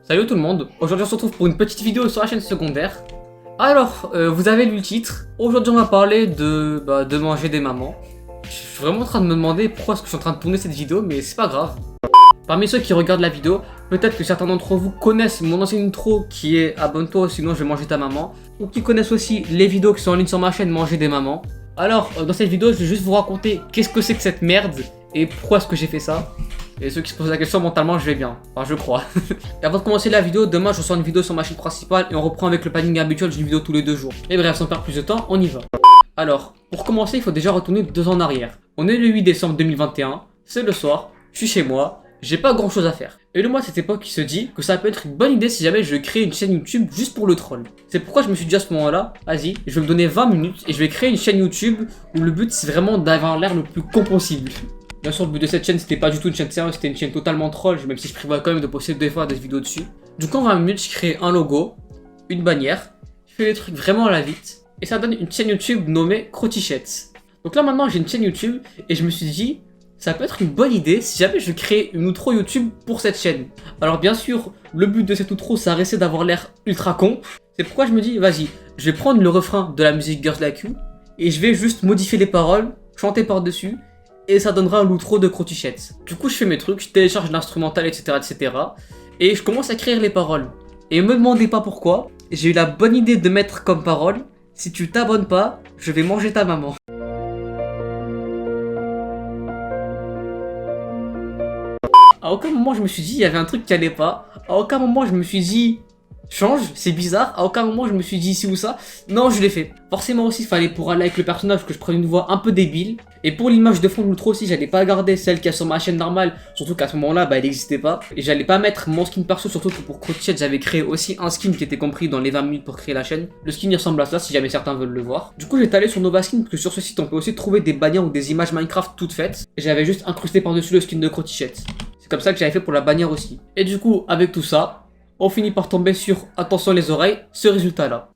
Salut tout le monde, aujourd'hui on se retrouve pour une petite vidéo sur la chaîne secondaire. Alors, vous avez lu le titre, aujourd'hui on va parler de manger des mamans. Je suis vraiment en train de me demander pourquoi est-ce que je suis en train de tourner cette vidéo, mais c'est pas grave. Parmi ceux qui regardent la vidéo, peut-être que certains d'entre vous connaissent mon ancienne intro qui est abonne-toi sinon je vais manger ta maman, ou qui connaissent aussi les vidéos qui sont en ligne sur ma chaîne manger des mamans. Alors, dans cette vidéo je vais juste vous raconter qu'est-ce que c'est que cette merde et pourquoi est-ce que j'ai fait ça. Et ceux qui se posent la question, mentalement je vais bien, enfin je crois. Et avant de commencer la vidéo, demain je sors une vidéo sur ma chaîne principale et on reprend avec le planning habituel d'une vidéo tous les 2 jours. Et bref, sans perdre plus de temps, on y va. Alors, pour commencer, il faut déjà retourner 2 ans en arrière. On est le 8 décembre 2021, c'est le soir, je suis chez moi, j'ai pas grand chose à faire. Et le moi à cette époque qui se dit que ça peut être une bonne idée si jamais je crée une chaîne YouTube juste pour le troll. C'est pourquoi je me suis dit à ce moment-là, vas-y, je vais me donner 20 minutes et je vais créer une chaîne YouTube où le but c'est vraiment d'avoir l'air le plus con possible. Bien sûr, le but de cette chaîne, c'était pas du tout une chaîne sérieuse, c'était une chaîne totalement troll, même si je prévois quand même de poster des fois des vidéos dessus. Du coup, en 20 minutes, je crée un logo, une bannière, je fais les trucs vraiment à la vite, et ça donne une chaîne YouTube nommée Crotichette. Donc là, maintenant, j'ai une chaîne YouTube, et je me suis dit, ça peut être une bonne idée si jamais je crée une outro YouTube pour cette chaîne. Alors bien sûr, le but de cette outro, ça restait d'avoir l'air ultra con. C'est pourquoi je me dis, vas-y, je vais prendre le refrain de la musique Girls Like You, et je vais juste modifier les paroles, chanter par-dessus, et ça donnera un outro de Crotichette. Du coup, je fais mes trucs, je télécharge l'instrumental, etc., etc. Et je commence à écrire les paroles. Et me demandez pas pourquoi, j'ai eu la bonne idée de mettre comme parole, si tu t'abonnes pas, je vais manger ta maman. À aucun moment je me suis dit il y avait un truc qui allait pas. À aucun moment je me suis dit change, c'est bizarre. À aucun moment je me suis dit ci ou ça. Non, je l'ai fait. Forcément aussi, il fallait pour aller avec le personnage que je prenne une voix un peu débile. Et pour l'image de fond de l'outro aussi, j'allais pas garder celle qu'il y a sur ma chaîne normale. Surtout qu'à ce moment-là, elle n'existait pas. Et j'allais pas mettre mon skin perso, surtout que pour Crotichette, j'avais créé aussi un skin qui était compris dans les 20 minutes pour créer la chaîne. Le skin il ressemble à ça si jamais certains veulent le voir. Du coup, j'étais allé sur Novaskin parce que sur ce site, on peut aussi trouver des bannières ou des images Minecraft toutes faites. Et j'avais juste incrusté par-dessus le skin de Crotichette. C'est comme ça que j'avais fait pour la bannière aussi. Et du coup, avec tout ça, on finit par tomber sur, attention les oreilles, ce résultat-là.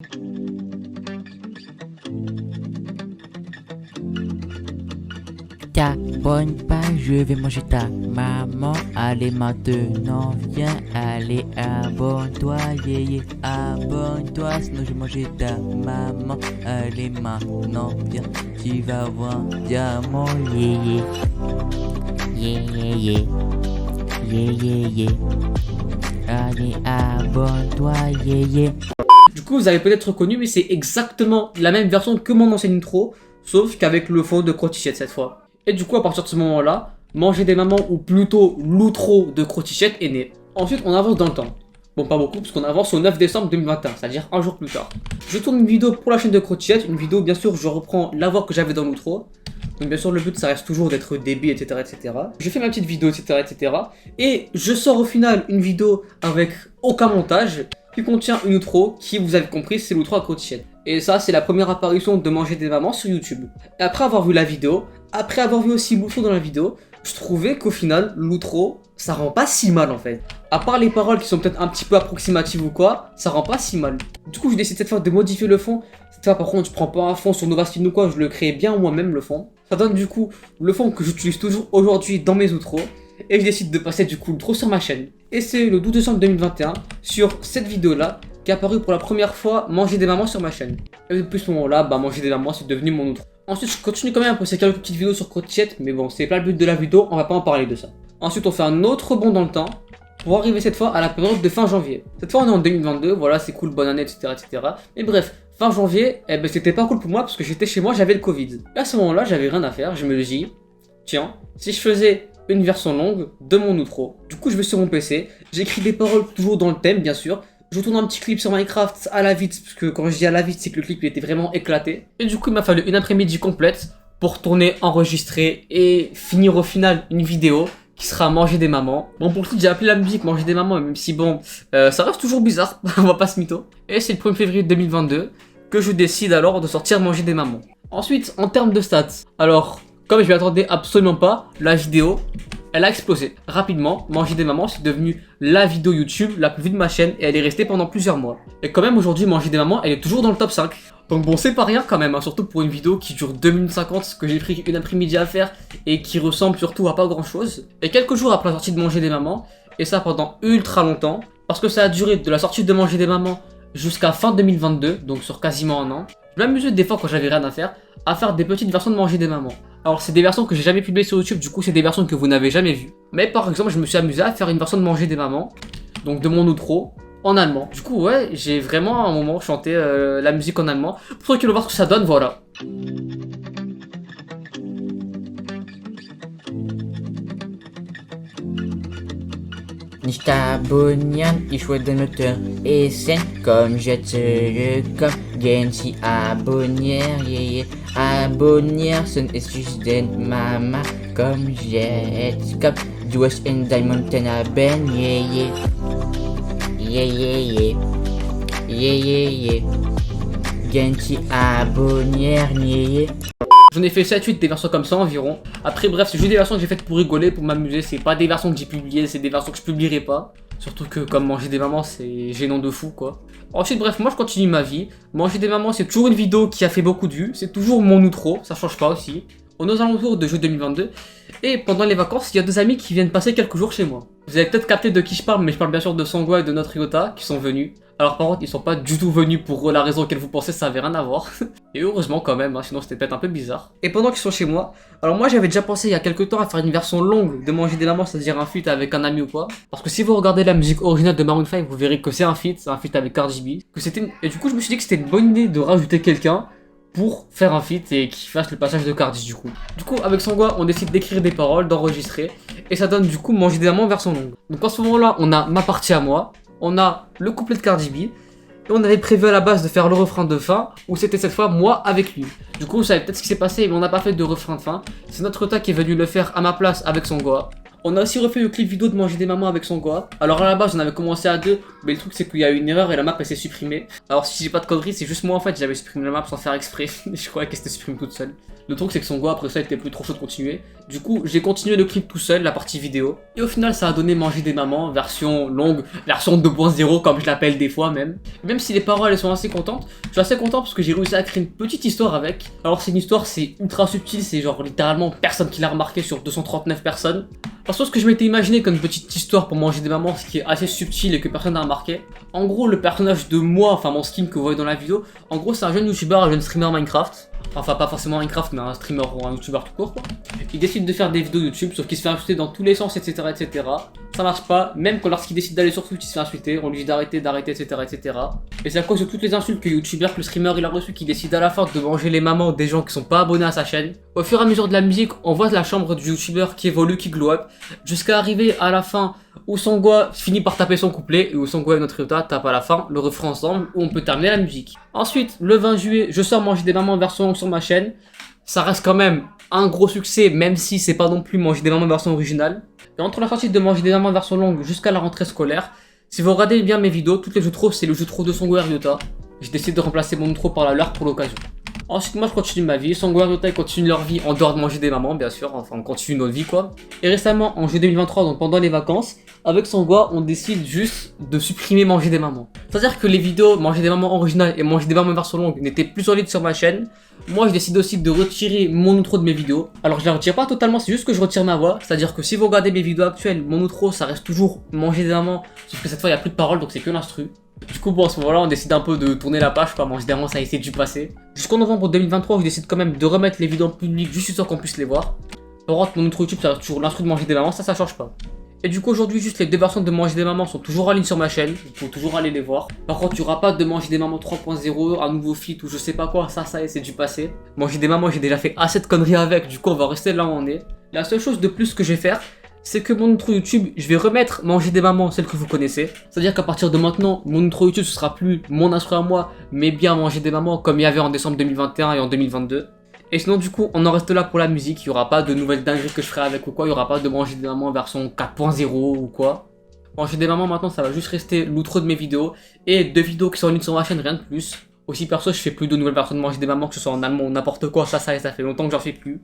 T'abonnes pas, je vais manger ta maman. Allez maintenant, viens, allez, abonne-toi, yeah, abonne-toi, sinon je vais manger ta maman. Allez maintenant, viens, tu vas voir diamant, yeah, yeah, yeah, yeah, yeah. Allez, abonne-toi, yeah. Du coup, vous avez peut-être reconnu, mais c'est exactement la même version que mon ancienne intro, sauf qu'avec le fond de Crotichette cette fois. Et du coup, à partir de ce moment-là, manger des mamans, ou plutôt l'outro de Crotichette est né. Ensuite, on avance dans le temps. Bon, pas beaucoup, parce qu'on avance au 9 décembre 2021, c'est-à-dire un jour plus tard. Je tourne une vidéo pour la chaîne de Crotichette, une vidéo, bien sûr, je reprends la voix que j'avais dans l'outro. Donc bien sûr le but ça reste toujours d'être débile, etc., etc. Je fais ma petite vidéo, etc., etc. Et je sors au final une vidéo avec aucun montage qui contient une outro qui, vous avez compris, c'est l'outro à Crotichette. Et ça c'est la première apparition de manger des mamans sur YouTube. Et après avoir vu la vidéo, après avoir vu aussi l'outro dans la vidéo, je trouvais qu'au final l'outro ça rend pas si mal en fait. À part les paroles qui sont peut-être un petit peu approximatives ou quoi, ça rend pas si mal. Du coup je décide cette fois de modifier le fond. Cette fois par contre je prends pas un fond sur Novaskin ou quoi, je le crée bien moi-même le fond. Ça donne du coup le fond que j'utilise toujours aujourd'hui dans mes outros. Et je décide de passer du coup l'outro sur ma chaîne. Et c'est le 12 décembre 2021 sur cette vidéo là qui est apparu pour la première fois manger des mamans sur ma chaîne. Et depuis ce moment là, manger des mamans c'est devenu mon outro. Ensuite je continue quand même à poster quelques petites vidéos sur Crotichette, mais bon c'est pas le but de la vidéo, on va pas en parler de ça. Ensuite on fait un autre bond dans le temps pour arriver cette fois à la période de fin janvier. Cette fois on est en 2022, voilà c'est cool, bonne année, etc., etc. Et bref, fin janvier, c'était pas cool pour moi parce que j'étais chez moi, j'avais le Covid. Et à ce moment-là, j'avais rien à faire, je me dis, tiens, si je faisais une version longue de mon outro. Du coup je vais sur mon PC, j'écris des paroles toujours dans le thème bien sûr. Je tourne un petit clip sur Minecraft à la vite, parce que quand je dis à la vite, c'est que le clip il était vraiment éclaté. Et du coup il m'a fallu une après-midi complète pour tourner, enregistrer et finir au final une vidéo qui sera manger des mamans. Bon pour le coup j'ai appelé la musique manger des mamans, même si bon, ça reste toujours bizarre, on va pas se mytho. Et c'est le 1er février 2022 que je décide alors de sortir manger des mamans. Ensuite en termes de stats, alors comme je m'y attendais absolument pas, la vidéo elle a explosé. Rapidement, manger des mamans c'est devenu la vidéo YouTube la plus vue de ma chaîne et elle est restée pendant plusieurs mois. Et quand même aujourd'hui manger des mamans elle est toujours dans le top 5. Donc bon c'est pas rien quand même, hein, surtout pour une vidéo qui dure 2 minutes 50, que j'ai pris une après-midi à faire et qui ressemble surtout à pas grand chose. Et quelques jours après la sortie de manger des mamans, et ça pendant ultra longtemps, Parce que ça a duré de la sortie de Manger des mamans jusqu'à fin 2022, donc sur quasiment un an. Je m'amusais des fois quand j'avais rien à faire des petites versions de Manger des mamans. Alors c'est des versions que j'ai jamais publiées sur YouTube, du coup c'est des versions que vous n'avez jamais vues. Mais par exemple je me suis amusé à faire une version de Manger des mamans, donc de mon outro, en allemand. Du coup ouais, j'ai vraiment à un moment chanté la musique en allemand. Pour ceux qui veulent voir ce que ça donne, voilà. Nicht abonnieren, ich wurde Mutter essen, komm je zurückkomm, gehen Sie abonnieren, yeah, yeah. Abonnieren ist just den Mama, komm jetzt, komm, du hast in dein Montana Ben, yeah, yeah, yeah, yeah, yeah, yeah, yeah, yeah, gehen Sie abonnieren, yeah, yeah. J'en ai fait 7-8 des versions comme ça environ. Après bref, c'est juste des versions que j'ai faites pour rigoler, pour m'amuser. C'est pas des versions que j'ai publiées, c'est des versions que je publierai pas. Surtout que comme Manger des mamans, c'est gênant de fou quoi. Ensuite bref, moi je continue ma vie. Manger des mamans, c'est toujours une vidéo qui a fait beaucoup de vues. C'est toujours mon outro, ça change pas aussi. On est aux alentours de juillet 2022. Et pendant les vacances, il y a deux amis qui viennent passer quelques jours chez moi. Vous avez peut-être capté de qui je parle, mais je parle bien sûr de Sangwa et de notre Ryota qui sont venus. Alors par contre, ils sont pas du tout venus pour la raison auquel vous pensez, ça avait rien à voir. Et heureusement quand même, hein, sinon c'était peut-être un peu bizarre. Et pendant qu'ils sont chez moi, alors moi j'avais déjà pensé il y a quelques temps à faire une version longue de Manger des mamans, c'est-à-dire un feat avec un ami ou quoi. Parce que si vous regardez la musique originale de Maroon 5, vous verrez que c'est un feat avec Cardi B. Et du coup je me suis dit que c'était une bonne idée de rajouter quelqu'un pour faire un feat et qui fasse le passage de Cardi du coup. Du coup avec Sangwa on décide d'écrire des paroles, d'enregistrer et ça donne du coup Manger des mamans version longue. Donc en ce moment là on a ma partie à moi, on a le couplet de Cardi B et on avait prévu à la base de faire le refrain de fin où c'était cette fois moi avec lui. Du coup vous savez peut-être ce qui s'est passé mais on n'a pas fait de refrain de fin. C'est notre Ryota qui est venu le faire à ma place avec Sangwa. On a aussi refait le clip vidéo de Manger des mamans avec Sangwa. Alors à la base on avait commencé à deux, mais le truc c'est qu'il y a eu une erreur et la map elle s'est supprimée. Alors si j'ai pas de conneries, c'est juste moi en fait, j'avais supprimé la map sans faire exprès. Je croyais qu'elle s'était supprimée toute seule. Le truc c'est que Sangwa après ça il était plus trop chaud de continuer. Du coup j'ai continué le clip tout seul, la partie vidéo. Et au final ça a donné Manger des mamans, version longue, version 2.0 comme je l'appelle des fois même. Même si les paroles elles sont assez contentes, je suis assez content parce que j'ai réussi à créer une petite histoire avec. Alors c'est une histoire, c'est ultra subtil, c'est genre littéralement personne qui l'a remarqué sur 239 personnes. Parce que ce que je m'étais imaginé comme une petite histoire pour Manger des mamans, ce qui est assez subtil et que personne n'a remarqué. En gros, le personnage de moi, enfin mon skin que vous voyez dans la vidéo, en gros c'est un jeune youtubeur, un jeune streamer Minecraft. Enfin pas forcément Minecraft mais un streamer ou un youtubeur tout court quoi. Il décide de faire des vidéos YouTube sauf qu'il se fait insulter dans tous les sens etc etc. Ça marche pas, même quand lorsqu'il décide d'aller sur Twitch il se fait insulter, on lui dit d'arrêter etc etc. Et c'est à cause de toutes les insultes que le youtubeur, que le streamer il a reçu qu'il décide à la fin de manger les mamans des gens qui sont pas abonnés à sa chaîne. Au fur et à mesure de la musique, on voit la chambre du youtubeur qui évolue, qui glow up, jusqu'à arriver à la fin où Sangwa finit par taper son couplet et où Sangwa et notre Ryota tapent à la fin le refrain ensemble où on peut terminer la musique. Ensuite, le 20 juillet, je sors Manger des mamans version longue sur ma chaîne. Ça reste quand même un gros succès même si c'est pas non plus Manger des mamans version originale. Et entre la sortie de Manger des mamans version longue jusqu'à la rentrée scolaire, si vous regardez bien mes vidéos, toutes les outros c'est le outro de Sangwa et Ryota. J'ai décidé de remplacer mon outro par la leur pour l'occasion. Ensuite, moi je continue ma vie, Sangwa et Ryota continuent leur vie en dehors de Manger des mamans, bien sûr, enfin on continue notre vie quoi. Et récemment, en juillet 2023, donc pendant les vacances, avec Sangwa, on décide juste de supprimer Manger des mamans. C'est-à-dire que les vidéos Manger des mamans originales et Manger des mamans version longue n'étaient plus solides sur ma chaîne. Moi je décide aussi de retirer mon outro de mes vidéos. Alors je la retire pas totalement, c'est juste que je retire ma voix. C'est-à-dire que si vous regardez mes vidéos actuelles, mon outro ça reste toujours Manger des mamans, sauf que cette fois il n'y a plus de paroles donc c'est que l'instru. Du coup, bon, à ce moment-là, on décide un peu de tourner la page, quoi. Manger des mamans, ça a essayé du passé. Jusqu'en novembre 2023, je décide quand même de remettre les vidéos en public juste histoire qu'on puisse les voir. Par contre, mon autre YouTube, ça reste toujours l'instru de Manger des mamans, ça change pas. Et du coup, aujourd'hui, juste les deux versions de Manger des mamans sont toujours en ligne sur ma chaîne. Il faut toujours aller les voir. Par contre, il n'y aura pas de Manger des mamans 3.0, un nouveau feat ou je sais pas quoi. Ça y est, c'est du passé. Manger des mamans, j'ai déjà fait assez de conneries avec. Du coup, on va rester là où on est. La seule chose de plus que je vais faire, c'est que mon intro YouTube, je vais remettre Manger des mamans, celle que vous connaissez. C'est-à-dire qu'à partir de maintenant, mon intro YouTube, ce sera plus mon instru à moi, mais bien Manger des mamans, comme il y avait en décembre 2021 et en 2022. Et sinon, du coup, on en reste là pour la musique. Il n'y aura pas de nouvelles dingueries que je ferai avec ou quoi. Il n'y aura pas de Manger des mamans version 4.0 ou quoi. Manger des mamans, maintenant, ça va juste rester l'outro de mes vidéos. Et 2 vidéos qui sont en ligne sur ma chaîne, rien de plus. Aussi, perso, je fais plus de nouvelles versions de Manger des mamans, que ce soit en allemand ou n'importe quoi. Ça fait longtemps que j'en fais plus.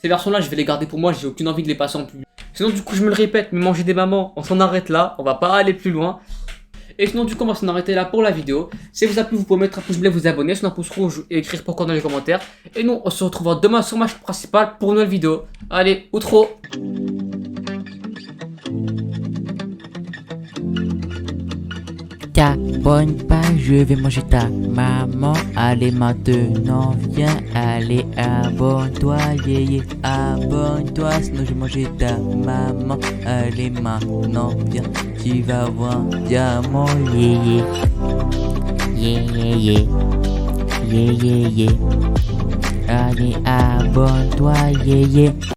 Ces versions-là, je vais les garder pour moi. J'ai aucune envie de les passer en public. Sinon, du coup, je me le répète, mais Manger des mamans, on s'en arrête là. On va pas aller plus loin. Et sinon, du coup, on va s'en arrêter là pour la vidéo. Si vous a plu, vous pouvez mettre un pouce bleu, vous abonner, sur un pouce rouge et écrire pourquoi dans les commentaires. Et nous, on se retrouvera demain sur ma chaîne principale pour une nouvelle vidéo. Allez, outro! t'abonnes pas, je vais manger ta maman. Allez maintenant, viens, allez, abonne-toi, yé, abonne-toi, sinon je vais manger ta maman. Allez maintenant, viens, tu vas voir diamant, yé, yé. Allez, abonne-toi, yé.